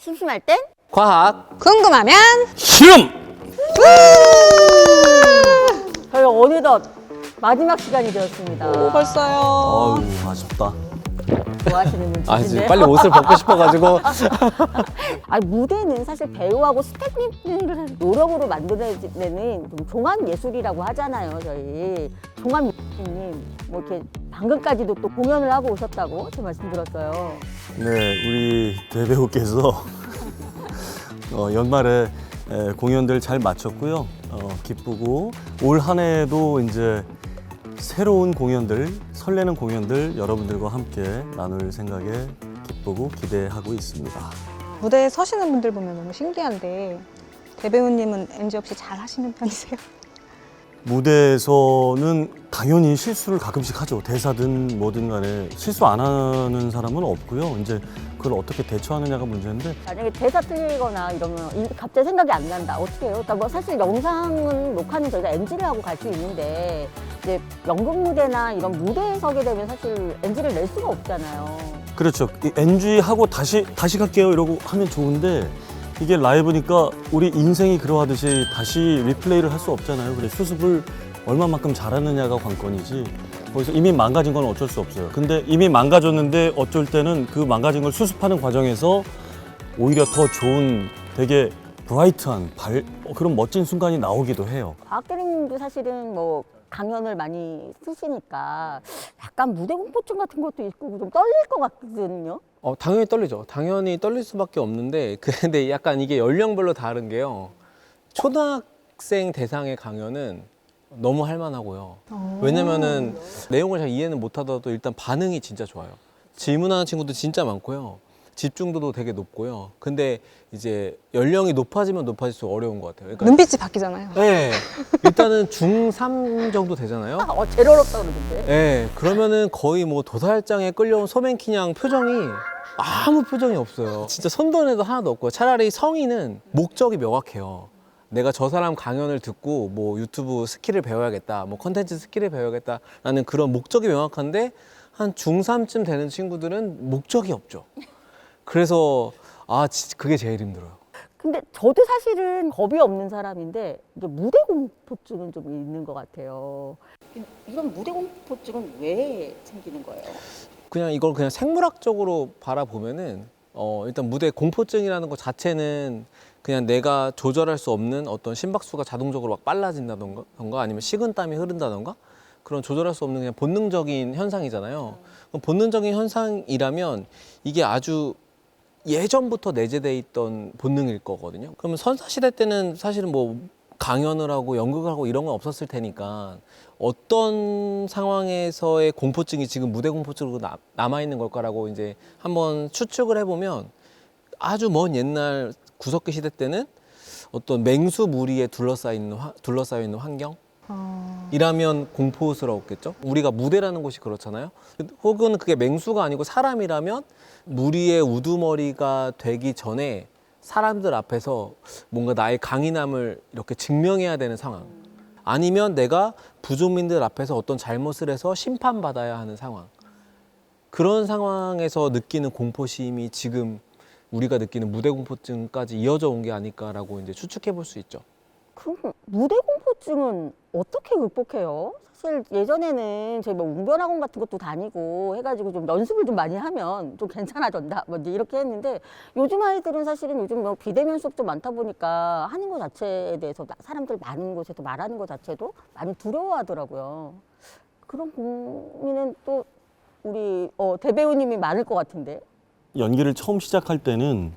심심할 땐 과학 궁금하면 실험! 저희 어느덧 마지막 시간이 되었습니다. 벌써요. 아유 아쉽다. 좋아하시는 아 분인데. 지금 빨리 옷을 벗고 싶어가지고. 무대는 사실 배우하고 스태프님들 노력으로 만들어내는 좀 종합 예술이라고 하잖아요. 저희 종합 예술님 뭐 이렇게 방금까지도 또 공연을 하고 오셨다고 제 말씀 들었어요. 네, 우리 대배우께서 연말에 공연들 잘 마쳤고요. 기쁘고 올 한 해도 이제 새로운 공연들, 설레는 공연들 여러분들과 함께 나눌 생각에 기쁘고 기대하고 있습니다. 무대에 서시는 분들 보면 너무 신기한데 대배우님은 NG 없이 잘 하시는 편이세요? 무대에서는 당연히 실수를 가끔씩 하죠. 대사든 뭐든 간에 실수 안 하는 사람은 없고요. 이제 그걸 어떻게 대처하느냐가 문제인데 만약에 대사 틀리거나 이러면 갑자기 생각이 안 난다. 어떻게 해요? 그러니까 뭐 사실 영상은 녹화는 저희가 NG를 하고 갈 수 있는데 이제 연극 무대나 이런 무대에 서게 되면 사실 NG를 낼 수가 없잖아요. 그렇죠. 이 NG 하고 다시 갈게요 이러고 하면 좋은데 이게 라이브니까 우리 인생이 그러하듯이 다시 리플레이를 할 수 없잖아요. 그래서 수습을 얼마만큼 잘하느냐가 관건이지. 거기서 이미 망가진 건 어쩔 수 없어요. 근데 이미 망가졌는데 어쩔 때는 그 망가진 걸 수습하는 과정에서 오히려 더 좋은 되게 브라이트한 그런 멋진 순간이 나오기도 해요. 과학대리님도 사실은 뭐 강연을 많이 쓰시니까 약간 무대 공포증 같은 것도 있고 좀 떨릴 것 같거든요. 당연히 떨리죠. 당연히 떨릴 수밖에 없는데 근데 약간 이게 연령별로 다른 게요. 초등학생 대상의 강연은 너무 할만하고요. 왜냐면은 내용을 잘 이해는 못하더라도 일단 반응이 진짜 좋아요. 질문하는 친구도 진짜 많고요. 집중도도 되게 높고요. 근데 이제 연령이 높아지면 높아질수록 어려운 것 같아요. 그러니까 눈빛이 바뀌잖아요. 네, 일단은 중3 정도 되잖아요. 제일 어렵다 그러는데. 네, 그러면은 거의 뭐 도살장에 끌려온 소맨키냥 표정이 아무 표정이 없어요. 진짜 손도내도 하나도 없고요. 차라리 성인은 목적이 명확해요. 내가 저 사람 강연을 듣고 뭐 유튜브 스킬을 배워야겠다, 뭐 컨텐츠 스킬을 배워야겠다라는 그런 목적이 명확한데 한 중3쯤 되는 친구들은 목적이 없죠. 그래서 그게 제일 힘들어요. 근데 저도 사실은 겁이 없는 사람인데 이제 무대 공포증은 좀 있는 것 같아요. 이런 무대 공포증은 왜 생기는 거예요? 그냥 이걸 그냥 생물학적으로 바라보면은 일단 무대 공포증이라는 것 자체는 그냥 내가 조절할 수 없는 어떤 심박수가 자동적으로 막 빨라진다던가 아니면 식은땀이 흐른다던가 그런 조절할 수 없는 그냥 본능적인 현상이잖아요. 그럼 본능적인 현상이라면 이게 아주 예전부터 내재돼 있던 본능일 거거든요. 그러면 선사시대 때는 사실은 뭐 강연을 하고 연극을 하고 이런 건 없었을 테니까 어떤 상황에서의 공포증이 지금 무대 공포증으로 남아있는 걸까라고 이제 한번 추측을 해보면 아주 먼 옛날 구석기 시대 때는 어떤 맹수 무리에 둘러싸여 있는 환경? 이라면 공포스러웠겠죠? 우리가 무대라는 곳이 그렇잖아요. 혹은 그게 맹수가 아니고 사람이라면 무리의 우두머리가 되기 전에 사람들 앞에서 뭔가 나의 강인함을 이렇게 증명해야 되는 상황. 아니면 내가 부족민들 앞에서 어떤 잘못을 해서 심판받아야 하는 상황. 그런 상황에서 느끼는 공포심이 지금 우리가 느끼는 무대 공포증까지 이어져 온 게 아닐까라고 이제 추측해 볼 수 있죠. 그럼 무대 공포증은 어떻게 극복해요? 사실 예전에는 저희 뭐 웅변학원 같은 것도 다니고 해가지고 좀 연습을 좀 많이 하면 좀 괜찮아졌다 뭐 이제 이렇게 했는데 요즘 아이들은 사실은 요즘 뭐 비대면 수업도 많다 보니까 하는 것 자체에 대해서 사람들 많은 곳에서 말하는 것 자체도 많이 두려워하더라고요. 그런 고민은 또 우리 대배우님이 많을 것 같은데. 연기를 처음 시작할 때는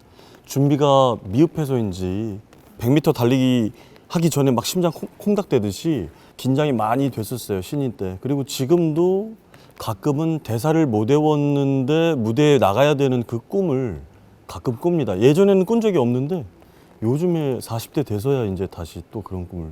준비가 미흡해서인지 100m 달리기 하기 전에 막 심장 콩닥대듯이 긴장이 많이 됐었어요, 신인 때. 그리고 지금도 가끔은 대사를 못 외웠는데 무대에 나가야 되는 그 꿈을 가끔 꿉니다. 예전에는 꾼 적이 없는데 요즘에 40대 돼서야 이제 다시 또 그런 꿈을.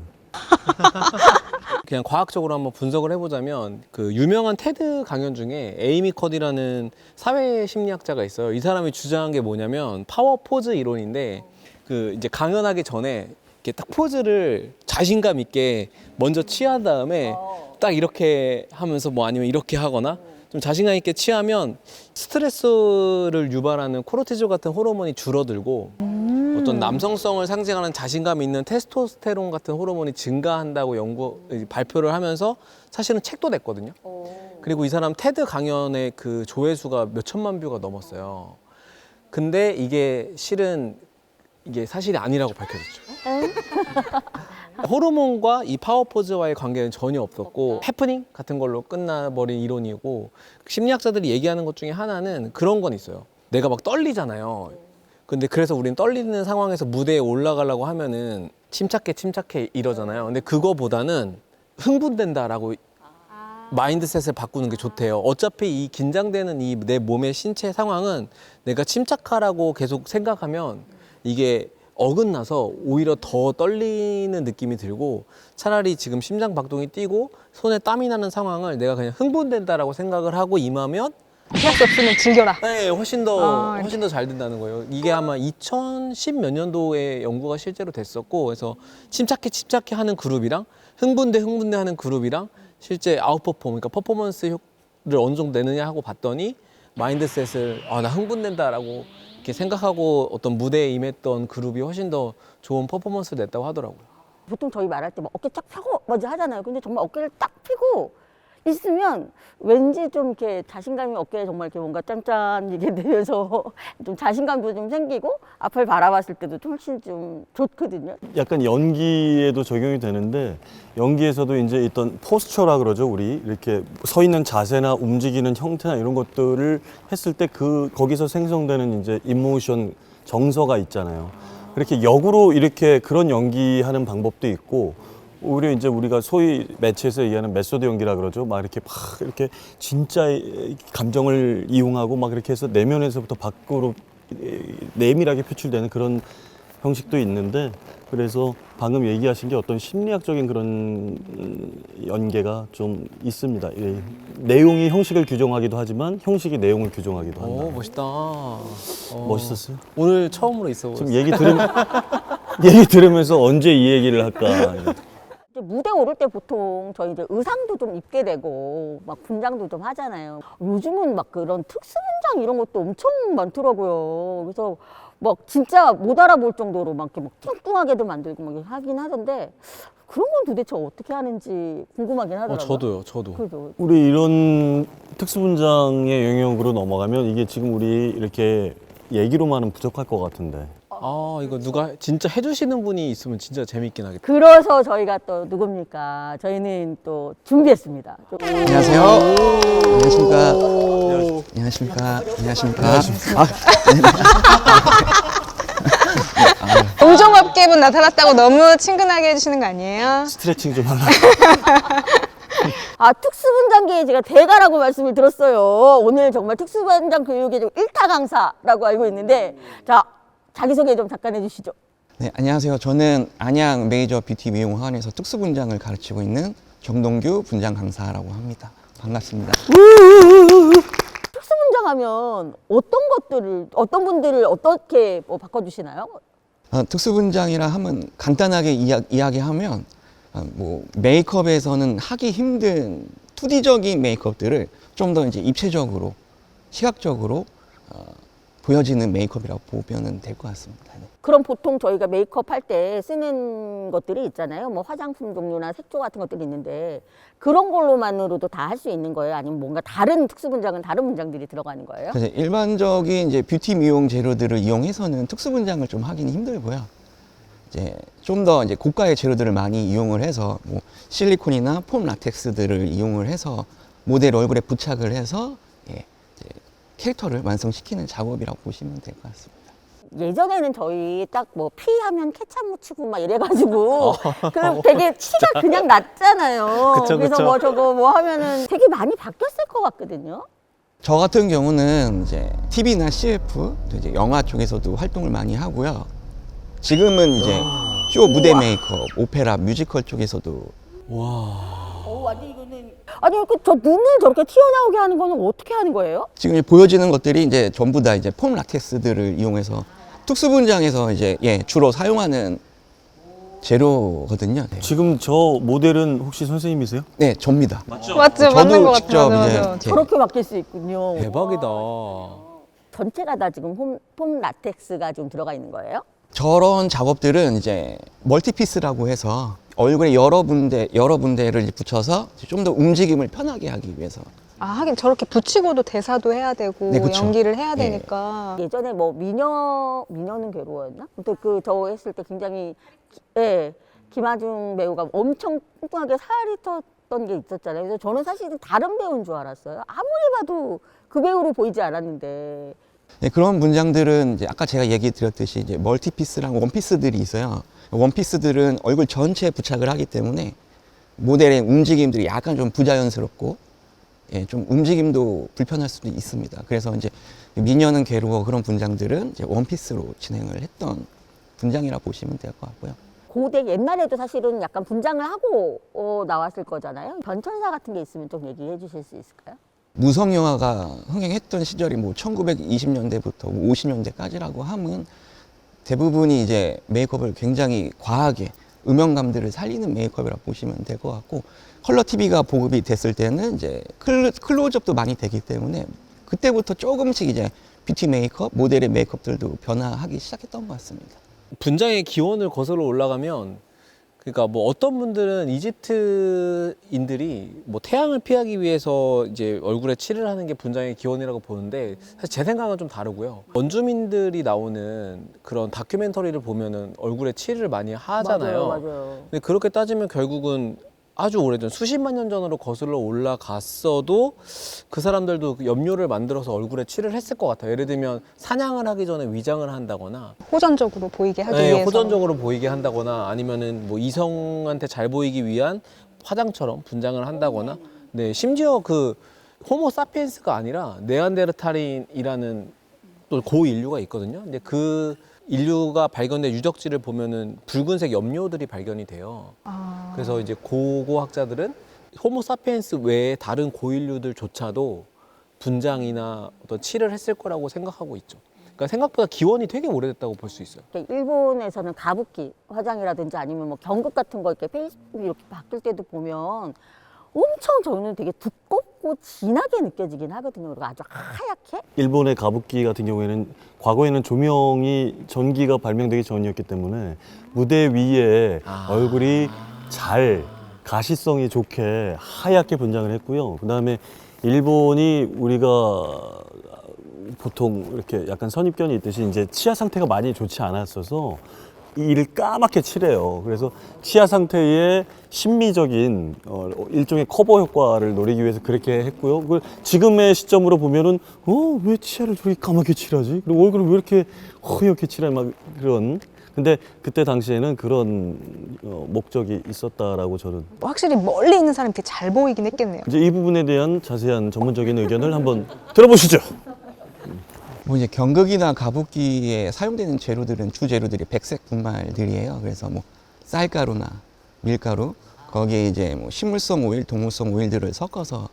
그냥 과학적으로 한번 분석을 해보자면 그 유명한 테드 강연 중에 에이미 컷이라는 사회 심리학자가 있어요. 이 사람이 주장한 게 뭐냐면 파워 포즈 이론인데 그 이제 강연하기 전에 이렇게 딱 포즈를 자신감 있게 먼저 취한 다음에 딱 이렇게 하면서 뭐 아니면 이렇게 하거나 좀 자신감 있게 취하면 스트레스를 유발하는 코르티졸 같은 호르몬이 줄어들고 어떤 남성성을 상징하는 자신감 있는 테스토스테론 같은 호르몬이 증가한다고 발표를 하면서 사실은 책도 냈거든요. 그리고 이 사람 테드 강연의 그 조회수가 몇 천만 뷰가 넘었어요. 근데 이게 실은 이게 사실이 아니라고 밝혀졌죠. 호르몬과 이 파워포즈와의 관계는 전혀 없었고 해프닝 같은 걸로 끝나버린 이론이고, 심리학자들이 얘기하는 것 중에 하나는 그런 건 있어요. 내가 막 떨리잖아요. 근데 그래서 우리는 떨리는 상황에서 무대에 올라가려고 하면은 침착해 이러잖아요. 근데 그거보다는 흥분된다라고 마인드셋을 바꾸는 게 좋대요. 어차피 이 긴장되는 이 내 몸의 신체 상황은 내가 침착하라고 계속 생각하면 이게 어긋나서 오히려 더 떨리는 느낌이 들고, 차라리 지금 심장 박동이 뛰고 손에 땀이 나는 상황을 내가 그냥 흥분된다라고 생각을 하고 임하면 피할 수 없으면 즐겨라. 네, 훨씬 더 잘 된다는 거예요. 이게 아마 2010 몇 년도에 연구가 실제로 됐었고, 그래서 침착해 하는 그룹이랑 흥분돼 하는 그룹이랑 실제 아웃퍼폼, 그러니까 퍼포먼스를 어느 정도 내느냐 하고 봤더니 마인드셋을 나 흥분된다라고 이렇게 생각하고 어떤 무대에 임했던 그룹이 훨씬 더 좋은 퍼포먼스를 냈다고 하더라고요. 보통 저희 말할 때 막 어깨 쫙 펴고 먼저 하잖아요. 근데 정말 어깨를 딱 펴고 있으면 왠지 좀 이렇게 자신감이 어깨에 정말 이렇게 뭔가 짠짠 이게 되면서 좀 자신감도 좀 생기고 앞을 바라봤을 때도 좀 훨씬 좀 좋거든요. 약간 연기에도 적용이 되는데, 연기에서도 이제 있던 포스처라 그러죠. 우리 이렇게 서 있는 자세나 움직이는 형태나 이런 것들을 했을 때 거기서 생성되는 이제 이모션, 정서가 있잖아요. 그렇게 역으로 이렇게 그런 연기하는 방법도 있고, 오히려 이제 우리가 소위 매체에서 얘기하는 메소드 연기라 그러죠. 막 이렇게 진짜 감정을 이용하고 막 이렇게 해서 내면에서부터 밖으로 내밀하게 표출되는 그런 형식도 있는데, 그래서 방금 얘기하신 게 어떤 심리학적인 그런 연계가 좀 있습니다. 내용이 형식을 규정하기도 하지만 형식이 내용을 규정하기도 한다. 멋있다. 멋있었어요? 오늘 처음으로 있어. 지금 얘기 들으면서 언제 이 얘기를 할까. 이제 무대 오를 때 보통 저희 이제 의상도 좀 입게 되고 막 분장도 좀 하잖아요. 요즘은 막 그런 특수 분장 이런 것도 엄청 많더라고요. 그래서 막 진짜 못 알아볼 정도로 막 이렇게 막 뚱뚱하게도 만들고 막 이렇게 하긴 하던데, 그런 건 도대체 어떻게 하는지 궁금하긴 하더라고요. 저도. 그죠. 우리 이런 특수분장의 영역으로 넘어가면 이게 지금 우리 이렇게 얘기로만은 부족할 것 같은데. 이거 누가 진짜 해주시는 분이 있으면 진짜 재밌긴 하겠다. 그래서 저희가 또 누굽니까? 저희는 또 준비했습니다. 안녕하세요. 안녕하십니까. 안녕하십니까. 안녕하십니까. 동종업계분 나타났다고 너무 친근하게 해주시는 거 아니에요? 스트레칭 좀 하려고. 특수분장계에 제가 대가라고 말씀을 들었어요. 오늘 정말 특수분장 교육의 좀 1타 강사라고 알고 있는데, 자, 자기소개 좀 잠깐 해주시죠. 네, 안녕하세요. 저는 안양 메이저 뷰티 미용학원에서 특수분장을 가르치고 있는 정동규 분장 강사라고 합니다. 반갑습니다. 특수분장하면 어떤 분들을 어떻게 바꿔주시나요? 특수분장이라 하면 간단하게 이야기하면 메이크업에서는 하기 힘든 2D적인 메이크업들을 좀 더 이제 입체적으로, 시각적으로 보여지는 메이크업이라고 보면 될 것 같습니다. 네. 그럼 보통 저희가 메이크업 할 때 쓰는 것들이 있잖아요. 뭐 화장품 종류나 색조 같은 것들이 있는데, 그런 걸로만으로도 다 할 수 있는 거예요? 아니면 뭔가 다른 특수분장은 다른 분장들이 들어가는 거예요? 그래서 일반적인 이제 뷰티 미용 재료들을 이용해서는 특수분장을 좀 하기는 힘들고요. 이제 좀 더 이제 고가의 재료들을 많이 이용을 해서 뭐 실리콘이나 폼 라텍스들을 이용을 해서 모델 얼굴에 부착을 해서 이제 캐릭터를 완성시키는 작업이라고 보시면 될 것 같습니다. 예전에는 저희 딱 뭐 피하면 케찹 묻히고 막 이래가지고 그 되게 티가 그냥 났잖아요. 그쵸, 그래서 그쵸. 뭐 저거 뭐 하면은 되게 많이 바뀌었을 것 같거든요. 저 같은 경우는 이제 TV나 CF, 또 이제 영화 쪽에서도 활동을 많이 하고요. 지금은 이제 쇼 무대 메이크업, 오페라, 뮤지컬 쪽에서도 완전 이거는 아니 저 눈을 저렇게 튀어나오게 하는 거는 어떻게 하는 거예요? 지금 보여지는 것들이 이제 전부 다 이제 폼 라텍스들을 이용해서 특수분장에서 이제 주로 사용하는 제로거든요. 네, 지금 저 모델은 혹시 선생님이세요? 네 접니다. 맞죠? 저도 맞는 것 같아요. 직접 맞아, 이제 맞아. 저렇게 바뀔 수 있군요. 대박이다. 전체가 다 지금 폼 라텍스가 좀 들어가 있는 거예요? 저런 작업들은 이제 멀티피스라고 해서 얼굴에 여러 군데를 붙여서 좀 더 움직임을 편하게 하기 위해서. 아, 하긴 저렇게 붙이고도 대사도 해야 되고 네, 그쵸. 연기를 해야 네. 되니까. 예전에 뭐 미녀는 괴로웠나? 근데 저 했을 때 굉장히 김하중 배우가 엄청 뚱뚱하게 살이 쪘던 게 있었잖아요. 그래서 저는 사실은 다른 배우인 줄 알았어요. 아무리 봐도 그 배우로 보이지 않았는데. 네, 그런 문장들은 이제 아까 제가 얘기 드렸듯이 이제 멀티피스랑 원피스들이 있어요. 원피스들은 얼굴 전체에 부착을 하기 때문에 모델의 움직임들이 약간 좀 부자연스럽고 좀 움직임도 불편할 수도 있습니다. 그래서 이제 미녀는 괴로워 그런 분장들은 이제 원피스로 진행을 했던 분장이라 보시면 될 것 같고요. 고대 옛날에도 사실은 약간 분장을 하고 나왔을 거잖아요. 변천사 같은 게 있으면 좀 얘기해 주실 수 있을까요? 무성 영화가 흥행했던 시절이 뭐 1920년대부터 50년대까지라고 하면 대부분이 이제 메이크업을 굉장히 과하게 음영감들을 살리는 메이크업이라고 보시면 될 것 같고, 컬러 TV가 보급이 됐을 때는 이제 클로즈업도 많이 되기 때문에 그때부터 조금씩 이제 뷰티 메이크업, 모델의 메이크업들도 변화하기 시작했던 것 같습니다. 분장의 기원을 거슬러 올라가면, 그러니까 뭐 어떤 분들은 이집트인들이 뭐 태양을 피하기 위해서 이제 얼굴에 칠을 하는 게 분장의 기원이라고 보는데, 사실 제 생각은 좀 다르고요. 원주민들이 나오는 그런 다큐멘터리를 보면은 얼굴에 칠을 많이 하잖아요. 맞아요. 근데 그렇게 따지면 결국은 아주 오래전 수십만 년 전으로 거슬러 올라갔어도 그 사람들도 그 염료를 만들어서 얼굴에 칠을 했을 것 같아요. 예를 들면 사냥을 하기 전에 위장을 한다거나, 호전적으로 보이게 하기 네, 위해서. 호전적으로 보이게 한다거나, 아니면은 뭐 이성한테 잘 보이기 위한 화장처럼 분장을 한다거나, 네, 심지어 그 호모 사피엔스가 아니라 네안데르탈인이라는 또 고인류가 있거든요. 근데 그 인류가 발견된 유적지를 보면은 붉은색 염료들이 발견이 돼요. 아. 그래서 이제 고고학자들은 호모 사피엔스 외에 다른 고인류들조차도 분장이나 어떤 칠을 했을 거라고 생각하고 있죠. 그러니까 생각보다 기원이 되게 오래됐다고 볼 수 있어요. 일본에서는 가부키 화장이라든지 아니면 뭐 경극 같은 거 이렇게 페이스북이 이렇게 바뀔 때도 보면 엄청 저는 되게 두껍고 진하게 느껴지긴 하거든요. 그리고 아주 하얗게. 일본의 가부키 같은 경우에는 과거에는 조명이 전기가 발명되기 전이었기 때문에 무대 위에 얼굴이 잘 가시성이 좋게 하얗게 분장을 했고요. 그다음에 일본이 우리가 보통 이렇게 약간 선입견이 있듯이 이제 치아 상태가 많이 좋지 않았어서 이를 까맣게 칠해요. 그래서 치아 상태의 심미적인 일종의 커버 효과를 노리기 위해서 그렇게 했고요. 그걸 지금의 시점으로 보면은 왜 치아를 저렇게 까맣게 칠하지? 그리고 얼굴을 왜 이렇게 허옇게 칠해? 막 그런. 근데 그때 당시에는 그런 목적이 있었다라고 저는. 확실히 멀리 있는 사람이 되게 잘 보이긴 했겠네요. 이제 이 부분에 대한 자세한 전문적인 의견을 한번 들어보시죠. 뭐 이제 경극이나 가부키에 사용되는 재료들은 주 재료들이 백색 분말들이에요. 그래서 뭐 쌀가루나 밀가루, 거기에 이제 뭐 식물성 오일, 동물성 오일들을 섞어서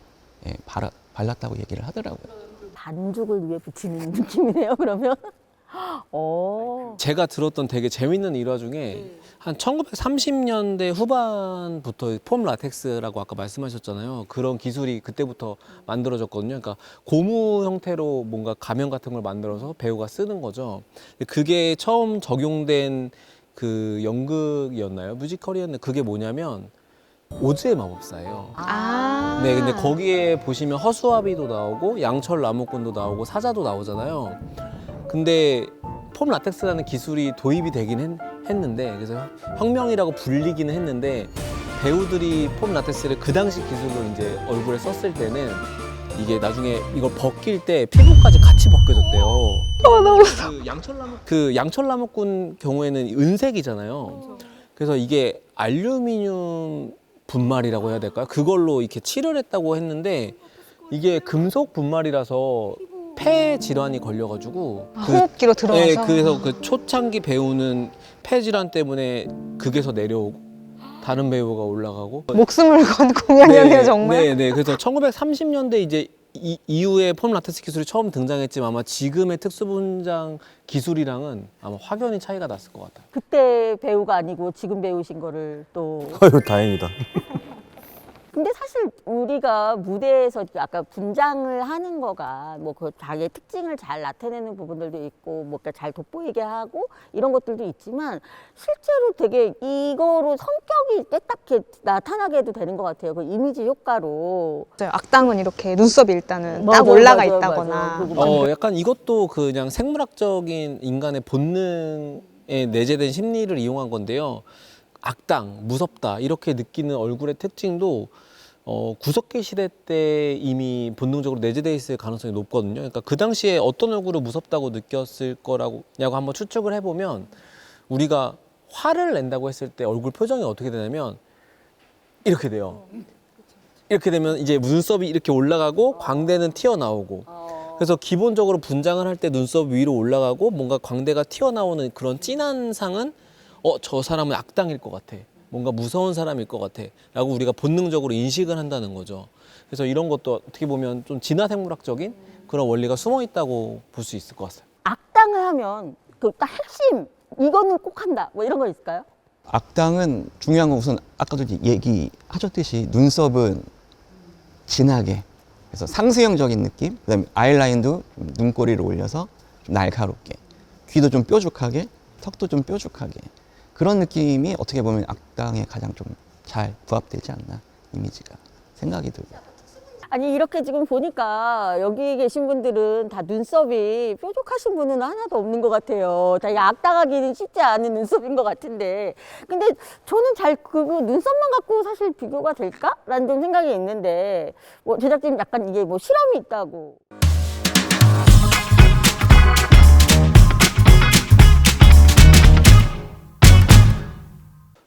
발랐다고 얘기를 하더라고요. 반죽을 위해 붙이는 느낌이네요. 그러면. 제가 들었던 되게 재밌는 일화 중에 한 1930년대 후반부터 폼 라텍스라고 아까 말씀하셨잖아요. 그런 기술이 그때부터 만들어졌거든요. 그러니까 고무 형태로 뭔가 가면 같은 걸 만들어서 배우가 쓰는 거죠. 그게 처음 적용된 그 연극이었나요? 뮤지컬이었나요? 그게 뭐냐면 오즈의 마법사예요. 아. 네, 근데 거기에 보시면 허수아비도 나오고 양철 나무꾼도 나오고 사자도 나오잖아요. 근데 폼 라텍스라는 기술이 도입이 되긴 했는데, 그래서 혁명이라고 불리기는 했는데, 배우들이 폼 라텍스를 그 당시 기술로 이제 얼굴에 썼을 때는 이게 나중에 이걸 벗길 때 피부까지 같이 벗겨졌대요. 너무 그 양철나무꾼 경우에는 은색이잖아요. 그래서 이게 알루미늄 분말이라고 해야 될까요? 그걸로 이렇게 칠을 했다고 했는데, 이게 금속 분말이라서 폐 질환이 걸려가지고 호흡기로 들어가서. 네, 그래서 그 초창기 배우는 폐 질환 때문에 극에서 내려오고 다른 배우가 올라가고 목숨을 건 공연이네요, 정말. 네. 그래서 1930년대 이제 이후에 폼 라텍스 기술이 처음 등장했지만 아마 지금의 특수분장 기술이랑은 아마 확연히 차이가 났을 것 같아요. 그때 배우가 아니고 지금 배우신 거를 또. 아유, 다행이다. 근데 사실 우리가 무대에서 아까 분장을 하는 거가 뭐 그 자기의 특징을 잘 나타내는 부분들도 있고 뭐 잘 돋보이게 하고 이런 것들도 있지만 실제로 되게 이거로 성격이 딱 나타나게 해도 되는 것 같아요. 그 이미지 효과로. 맞아요. 악당은 이렇게 눈썹이 일단은 딱 맞아요, 올라가 맞아요, 있다거나. 맞아요. 그리고 약간 이것도 그냥 생물학적인 인간의 본능에 내재된 심리를 이용한 건데요. 악당, 무섭다 이렇게 느끼는 얼굴의 특징도 구석기 시대 때 이미 본능적으로 내재되어 있을 가능성이 높거든요. 그러니까 그 당시에 어떤 얼굴을 무섭다고 느꼈을 거라고 한번 추측을 해보면 우리가 화를 낸다고 했을 때 얼굴 표정이 어떻게 되냐면 이렇게 돼요. 이렇게 되면 이제 눈썹이 이렇게 올라가고 광대는 튀어나오고 그래서 기본적으로 분장을 할 때 눈썹 위로 올라가고 뭔가 광대가 튀어나오는 그런 진한 상은 저 사람은 악당일 것 같아. 뭔가 무서운 사람일 것 같아. 라고 우리가 본능적으로 인식을 한다는 거죠. 그래서 이런 것도 어떻게 보면 좀 진화생물학적인 그런 원리가 숨어 있다고 볼 수 있을 것 같아요. 악당을 하면 그 딱 핵심 이거는 꼭 한다 뭐 이런 거 있을까요? 악당은 중요한 건 우선 아까도 얘기하셨듯이 눈썹은 진하게 그래서 상수형적인 느낌 그다음에 아이라인도 좀 눈꼬리를 올려서 좀 날카롭게 귀도 좀 뾰족하게 턱도 좀 뾰족하게 그런 느낌이 어떻게 보면 악당에 가장 좀 잘 부합되지 않나 이미지가 생각이 들고 아니 이렇게 지금 보니까 여기 계신 분들은 다 눈썹이 뾰족하신 분은 하나도 없는 것 같아요. 다 악당하기는 쉽지 않은 눈썹인 것 같은데 근데 저는 잘 그거 눈썹만 갖고 사실 비교가 될까라는 좀 생각이 있는데 뭐 제작진 약간 이게 뭐 실험이 있다고.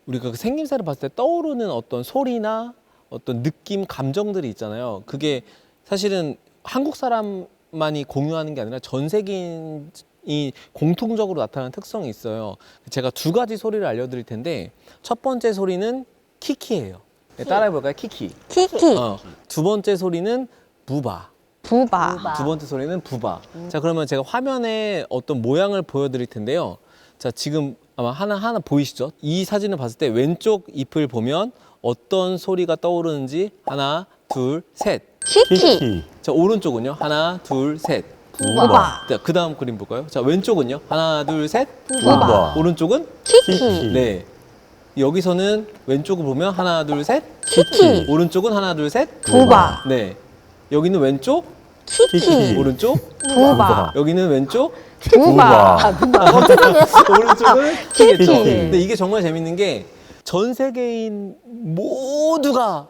우리가 그 생김새를 봤을 때 떠오르는 어떤 소리나 어떤 느낌, 감정들이 있잖아요. 그게 사실은 한국 사람만이 공유하는 게 아니라 전 세계인이 공통적으로 나타나는 특성이 있어요. 제가 두 가지 소리를 알려드릴 텐데 첫 번째 소리는 키키예요. 따라해볼까요? 키키. 키키, 두 번째 소리는 부바. 부바. 두 번째 소리는 부바. 자, 그러면 제가 화면에 어떤 모양을 보여드릴 텐데요. 자, 지금 아마 하나 보이시죠? 이 사진을 봤을 때 왼쪽 잎을 보면 어떤 소리가 떠오르는지 하나, 둘, 셋. 키키, 자, 오른쪽은요? 하나, 둘, 셋. 부바. 자, 그 다음 그림 볼까요? 자, 왼쪽은요? 하나, 둘, 셋. 부바. 오른쪽은? 키키, 네. 여기서는 왼쪽을 보면 하나, 둘, 셋. 키키, 오른쪽은 하나, 둘, 셋. 부바. 네. 여기는 왼쪽, 키키, 오른쪽, 부바. 여기는 왼쪽, 부바. 오른쪽은 키키. 키겠죠. 근데 이게 정말 재밌는 게 전 세계인 모두가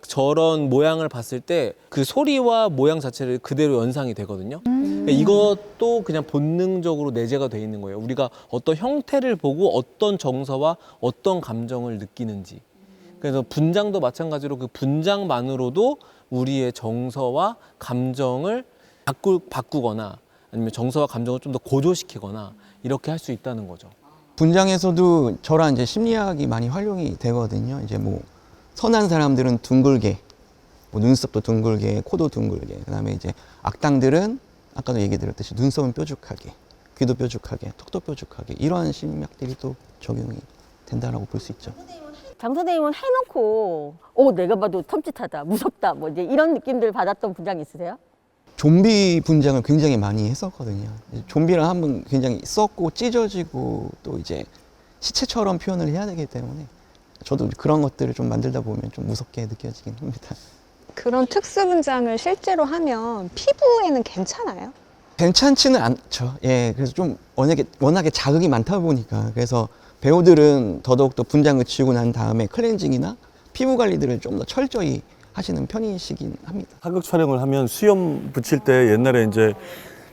저런 모양을 봤을 때 그 소리와 모양 자체를 그대로 연상이 되거든요. 그러니까 이것도 그냥 본능적으로 내재가 돼 있는 거예요. 우리가 어떤 형태를 보고 어떤 정서와 어떤 감정을 느끼는지. 그래서 분장도 마찬가지로 그 분장만으로도 우리의 정서와 감정을 바꾸거나 아니면 정서와 감정을 좀 더 고조시키거나 이렇게 할 수 있다는 거죠. 분장에서도 저런 이제 심리학이 많이 활용이 되거든요. 이제 뭐 선한 사람들은 둥글게, 뭐 눈썹도 둥글게, 코도 둥글게. 그다음에 이제 악당들은 아까도 얘기 드렸듯이 눈썹은 뾰족하게, 귀도 뾰족하게, 턱도 뾰족하게 이러한 심리학들이 또 적용이 된다라고 볼 수 있죠. 장 선생님은 해놓고 내가 봐도 섬찟하다, 무섭다 뭐 이제 이런 느낌들 받았던 분장 있으세요? 좀비 분장을 굉장히 많이 했었거든요. 좀비를 한번 굉장히 썩고 찢어지고 또 이제 시체처럼 표현을 해야 되기 때문에 저도 그런 것들을 좀 만들다 보면 좀 무섭게 느껴지긴 합니다. 그런 특수 분장을 실제로 하면 피부에는 괜찮아요? 괜찮지는 않죠. 예, 그래서 좀 워낙에 자극이 많다 보니까 그래서 배우들은 더더욱 더 분장을 지우고 난 다음에 클렌징이나 피부 관리들을 좀 더 철저히 하시는 편이시긴 합니다. 사극 촬영을 하면 수염 붙일 때 옛날에 이제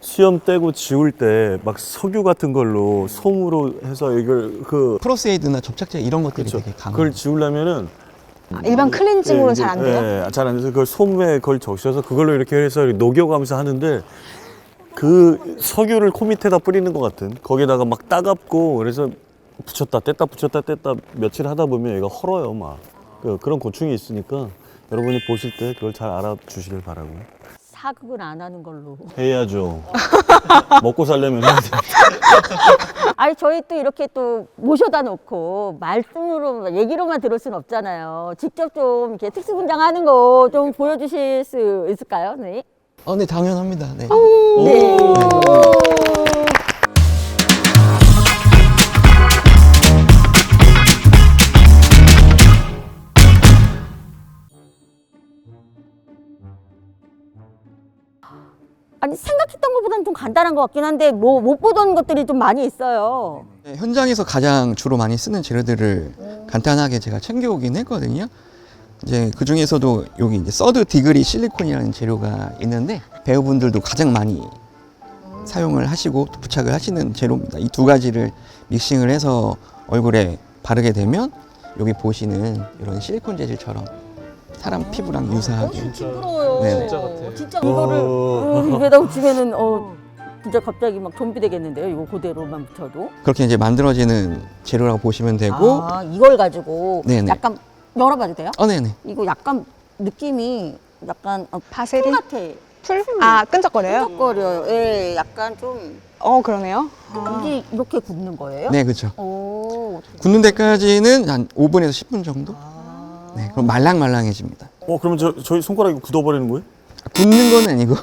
수염 떼고 지울 때 막 석유 같은 걸로 솜으로 해서 이걸 프로세이드나 접착제 이런 것들이 그렇죠. 되게 강해요. 그걸 지우려면은 일반 클렌징으로는 잘 안 돼요? 잘 안 돼서 그걸 솜에 그걸 적셔서 그걸로 이렇게 해서 녹여가면서 하는데 그 석유를 코 밑에다 뿌리는 것 같은 거기다가 막 따갑고 그래서 붙였다 뗐다 며칠 하다 보면 얘가 헐어요 막 그런 고충이 있으니까 여러분이 보실 때 그걸 잘 알아주시길 바라고요. 사극은 안 하는 걸로. 해야죠. 먹고 살려면 해야 돼. 아니 저희 또 이렇게 또 모셔다 놓고 말씀으로 얘기로만 들을 순 없잖아요. 직접 좀 이렇게 특수분장 하는 거 좀 보여주실 수 있을까요, 네? 네, 당연합니다. 네. 네. 아니 생각했던 것보다는 좀 간단한 것 같긴 한데 뭐 못 보던 것들이 좀 많이 있어요. 네, 현장에서 가장 주로 많이 쓰는 재료들을 간단하게 제가 챙겨오긴 했거든요. 이제 그 중에서도 여기 이제 서드 디그리 실리콘이라는 재료가 있는데 배우분들도 가장 많이 사용을 하시고 또 부착을 하시는 재료입니다. 이 두 가지를 믹싱을 해서 얼굴에 바르게 되면 여기 보시는 이런 실리콘 재질처럼 사람 피부랑 유사하게. 부러워요. 네네. 진짜 같아. 진짜 이거를 입에다 붙이면은 진짜 갑자기 막 좀비 되겠는데요. 이거 그대로만 붙여도. 그렇게 이제 만들어지는 재료라고 보시면 되고. 이걸 가지고 네네. 약간 열어봐도 돼요? 네네. 이거 약간 느낌이 약간 바세린? 풀 같아. 풀? 아, 끈적거려요? 끈적거려요. 예, 약간 좀 그러네요. 이게 이렇게 굽는 거예요? 네, 그렇죠. 오. 굳는 데까지는 한 5분에서 10분 정도. 네, 그럼 말랑말랑해집니다. 그러면 저희 손가락이 굳어버리는 거예요? 굳는 건 아니고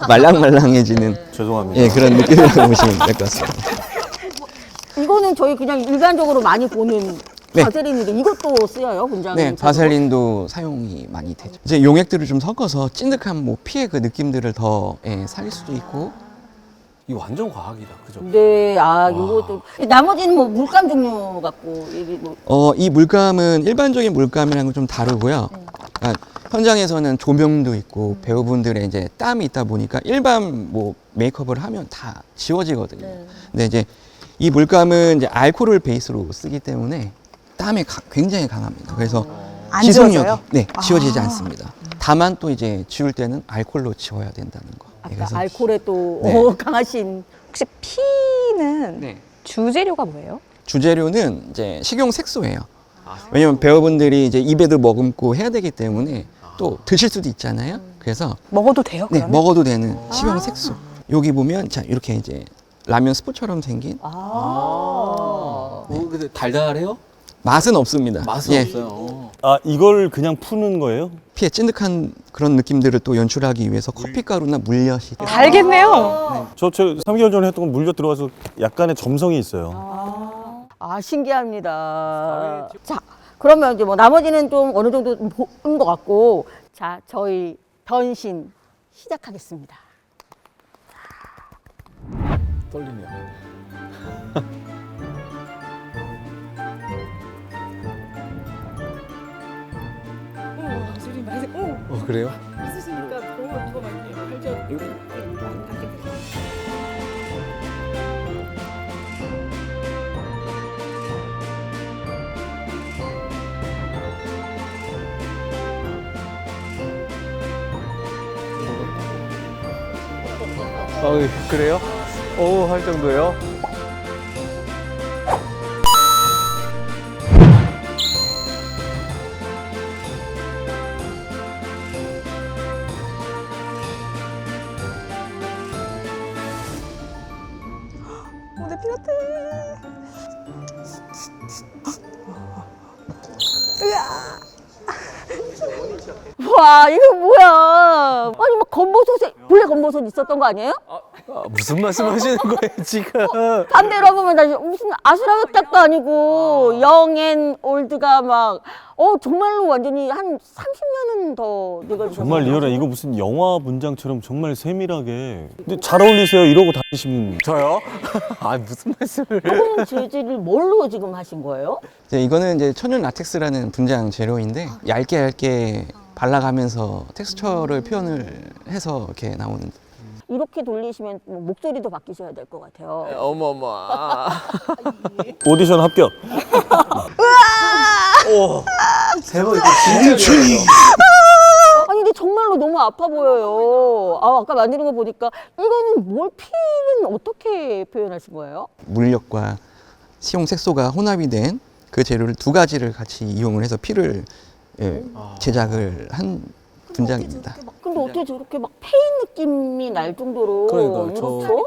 말랑말랑해지는 죄송합니다. 예, 그런 느낌이라고 보시면 될 것 같습니다. 이거는 저희 그냥 일반적으로 많이 보는 네. 바세린인데 이것도 쓰여요, 분장에? 네, 바셀린도 사용이 많이 되죠. 이제 용액들을 좀 섞어서 찐득한 뭐 피의 그 느낌들을 더 살릴 수도 있고. 이거 완전 과학이다, 그죠? 네, 요것도 나머지는 뭐 물감 종류 같고 이게 뭐 이 물감은 일반적인 물감이랑은 좀 다르고요. 그러니까 현장에서는 조명도 있고 배우분들의 이제 땀이 있다 보니까 일반 뭐 메이크업을 하면 다 지워지거든요. 근데 이제 이 물감은 이제 알코올을 베이스로 쓰기 때문에 땀에 굉장히 강합니다. 그래서 안 지속력이 지워져요? 지워지지 않습니다. 다만 또 이제 지울 때는 알코올로 지워야 된다는 거. 아까 알코올에 또 네. 강하신 혹시 피는 네. 주재료가 뭐예요? 주재료는 이제 식용 색소예요. 왜냐면 배우분들이 이제 입에도 머금고 해야 되기 때문에 또 드실 수도 있잖아요. 그래서 먹어도 돼요, 네, 그러면? 먹어도 되는 식용 색소. 여기 보면 자 이렇게 이제 라면 스프처럼 생긴 근데 달달해요? 맛은 없습니다. 맛은 예, 없어요. 이걸 그냥 푸는 거예요? 피에 찐득한 그런 느낌들을 또 연출하기 위해서 커피가루나 물엿이 달겠네요. 저 3개월 전에 했던 건 물엿 들어가서 약간의 점성이 있어요. 신기합니다. 자, 그러면 이제 뭐 나머지는 좀 어느 정도 본 것 같고, 자, 저희 변신 시작하겠습니다. 떨리네요. 그래요? 그래요? 할 정도예요? 내 피노트. 와, 이거 뭐야? 아니, 막 검버섯에, 본래 검버섯 있었던 거 아니에요? 무슨 말씀 하시는 거예요, 지금? 반대로 보면 나 무슨 아수라장도 아니고 영앤 올드가 막 정말로 완전히 한 30년은 더 늙어지셨어요. 정말 리얼해. 이거 무슨 영화 문장처럼 정말 세밀하게. 근데 잘 어울리세요. 이러고 다니시면. 저요? 무슨 말씀을. 조금 재질을 뭘로 지금 하신 거예요? 이거는 이제 천연 라텍스라는 분장 재료인데 얇게 발라가면서 텍스처를 표현을 해서 이렇게 나오는. 이렇게 돌리시면 뭐 목소리도 바뀌셔야 될 것 같아요. 어머머. 오디션 합격. 대박, 이거 진짜. 아니 근데 정말로 너무 아파 보여요. 아까 만드는 거 보니까 이거는 피는 어떻게 표현하신 거예요? 물엿과 식용 색소가 혼합이 된 그 재료를 두 가지를 같이 이용을 해서 피를 예, 제작을 한 분장입니다. 근데 어떻게 저렇게 막 페인 느낌이 날 정도로 그러니까 이렇죠?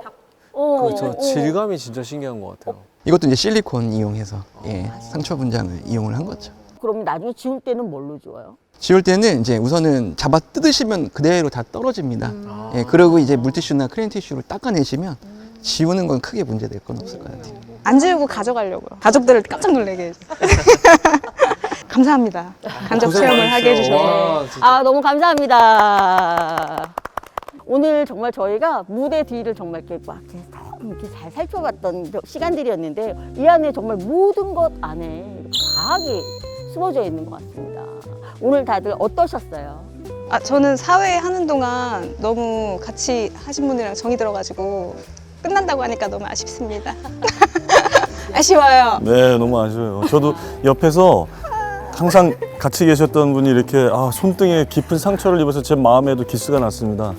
저 질감이 진짜 신기한 것 같아요. 이것도 이제 실리콘 이용해서 예, 상처 분장을 이용을 한 거죠. 그럼 나중에 지울 때는 뭘로 지워요? 지울 때는 이제 우선은 잡아 뜯으시면 그대로 다 떨어집니다. 예, 그리고 이제 물티슈나 크림 티슈로 닦아내시면 지우는 건 크게 문제될 건 없을 것 같아요. 안 지우고 가져가려고요. 가족들을 깜짝 놀라게 해줘. 감사합니다. 간접 고생 체험을 하게 많으시죠. 해주셔서. 와, 진짜. 아, 너무 감사합니다. 오늘 정말 저희가 무대 뒤를 정말 이렇게 막 이렇게 잘 살펴봤던 시간들이었는데 이 안에 정말 모든 것 안에 과학이 숨어져 있는 것 같습니다. 오늘 다들 어떠셨어요? 아, 저는 사회 하는 동안 너무 같이 하신 분들이랑 정이 들어가지고 끝난다고 하니까 너무 아쉽습니다. 아쉬워요. 네, 너무 아쉬워요. 저도 옆에서 항상 같이 계셨던 분이 이렇게 손등에 깊은 상처를 입어서 제 마음에도 기스가 났습니다.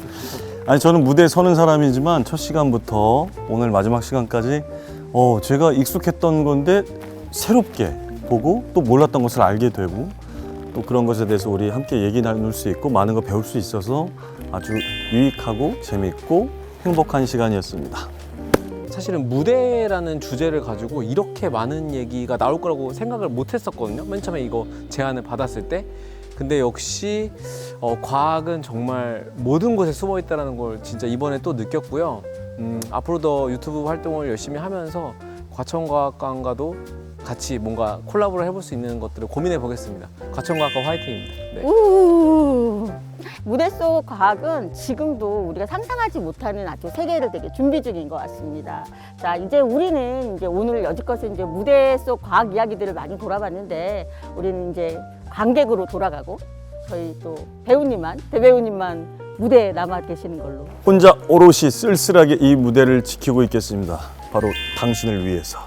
아니, 저는 무대에 서는 사람이지만 첫 시간부터 오늘 마지막 시간까지 제가 익숙했던 건데 새롭게 보고 또 몰랐던 것을 알게 되고 또 그런 것에 대해서 우리 함께 얘기 나눌 수 있고 많은 거 배울 수 있어서 아주 유익하고 재밌고 행복한 시간이었습니다. 사실은 무대라는 주제를 가지고 이렇게 많은 얘기가 나올 거라고 생각을 못 했었거든요. 맨 처음에 이거 제안을 받았을 때. 근데 역시 과학은 정말 모든 곳에 숨어 있다는 걸 진짜 이번에 또 느꼈고요. 앞으로도 유튜브 활동을 열심히 하면서 과천과학관과도 같이 뭔가 콜라보를 해볼 수 있는 것들을 고민해 보겠습니다. 과천과학관 화이팅입니다. 네. 무대 속 과학은 지금도 우리가 상상하지 못하는 아주 세계를 되게 준비 중인 것 같습니다. 자, 이제 우리는 이제 오늘 여지껏 이제 무대 속 과학 이야기들을 많이 돌아봤는데 우리는 이제 관객으로 돌아가고 저희 또 대배우님만 무대에 남아 계시는 걸로. 혼자 오롯이 쓸쓸하게 이 무대를 지키고 있겠습니다. 바로 당신을 위해서.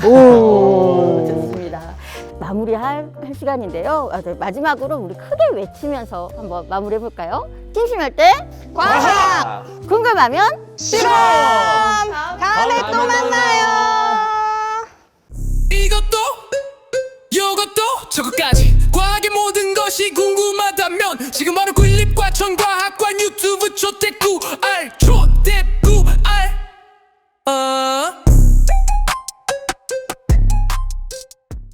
오, 좋습니다. 마무리할 시간인데요. 마지막으로 우리 크게 외치면서 한번 마무리해볼까요? 심심할 때 과학! 궁금하면 실험! 다음에 또 만나요! 이것도 이것도 저것까지 과학의 모든 것이 궁금하다면 지금 바로 국립과천과학관 유튜브 초대꾸 R 초대꾸 R